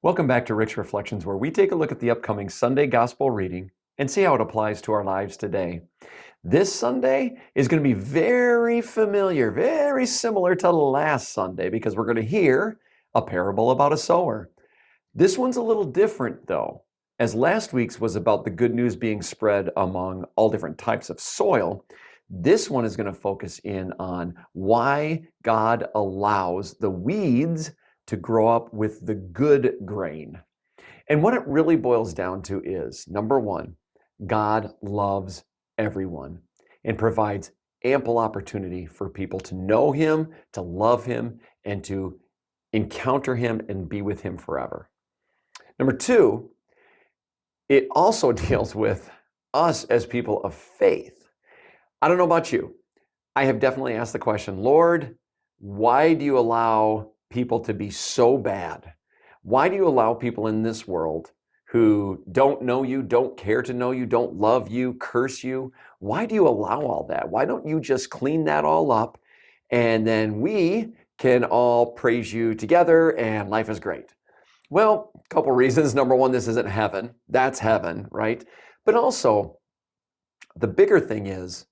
Welcome back to Rick's Reflections, where we take a look at the upcoming Sunday Gospel reading and see how it applies to our lives today. This Sunday is going to be very familiar, very similar to last Sunday, because we're going to hear a parable about a sower. This one's a little different, though, as last week's was about the good news being spread among all different types of soil. This one is going to focus in on why God allows the weeds to grow up with the good grain. And what it really boils down to is, number one, God loves everyone and provides ample opportunity for people to know Him, to love Him, and to encounter Him and be with Him forever. Number two, it also deals with us as people of faith. I don't know about you. I have definitely asked the question, Lord, why do you allow people to be so bad? Why do you allow people in this world who don't know you, don't care to know you, don't love you, curse you? Why do you allow all that? Why don't you just clean that all up and then we can all praise you together and life is great? Well, a couple reasons. Number one, this isn't heaven. That's heaven, right? But also, the bigger thing is,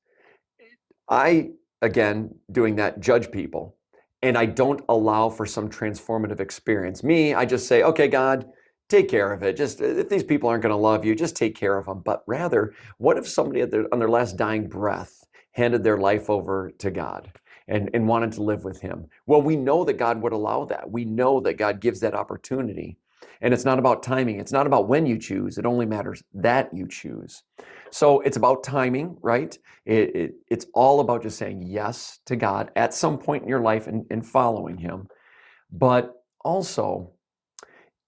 I, again, doing that, judge people. And I don't allow for some transformative experience. I just say, okay, God, take care of it. Just if these people aren't going to love you, just take care of them. But rather, what if somebody on their last dying breath handed their life over to God and wanted to live with Him? Well, we know that God would allow that. We know that God gives that opportunity. And it's not about timing. It's not about when you choose. It only matters that you choose. So it's about timing, right? It's all about just saying yes to God at some point in your life and following Him. But also,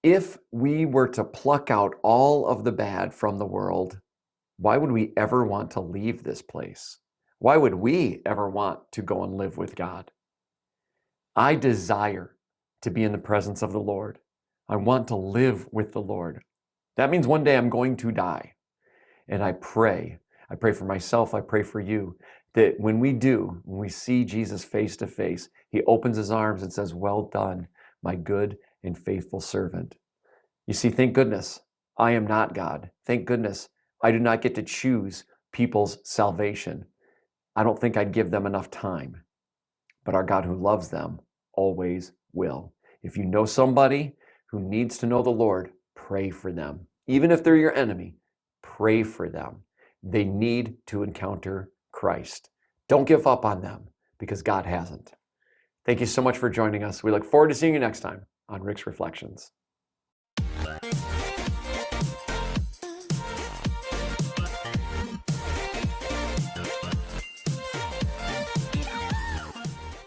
if we were to pluck out all of the bad from the world, why would we ever want to leave this place? Why would we ever want to go and live with God? I desire to be in the presence of the Lord. I want to live with the Lord. That means one day I'm going to die. And I pray for myself, I pray for you, that when we see Jesus face to face, He opens His arms and says, well done, my good and faithful servant. You see, thank goodness, I am not God. Thank goodness, I do not get to choose people's salvation. I don't think I'd give them enough time. But our God who loves them always will. If you know somebody who needs to know the Lord, pray for them. Even if they're your enemy, pray for them. They need to encounter Christ. Don't give up on them because God hasn't. Thank you so much for joining us. We look forward to seeing you next time on Rick's Reflections.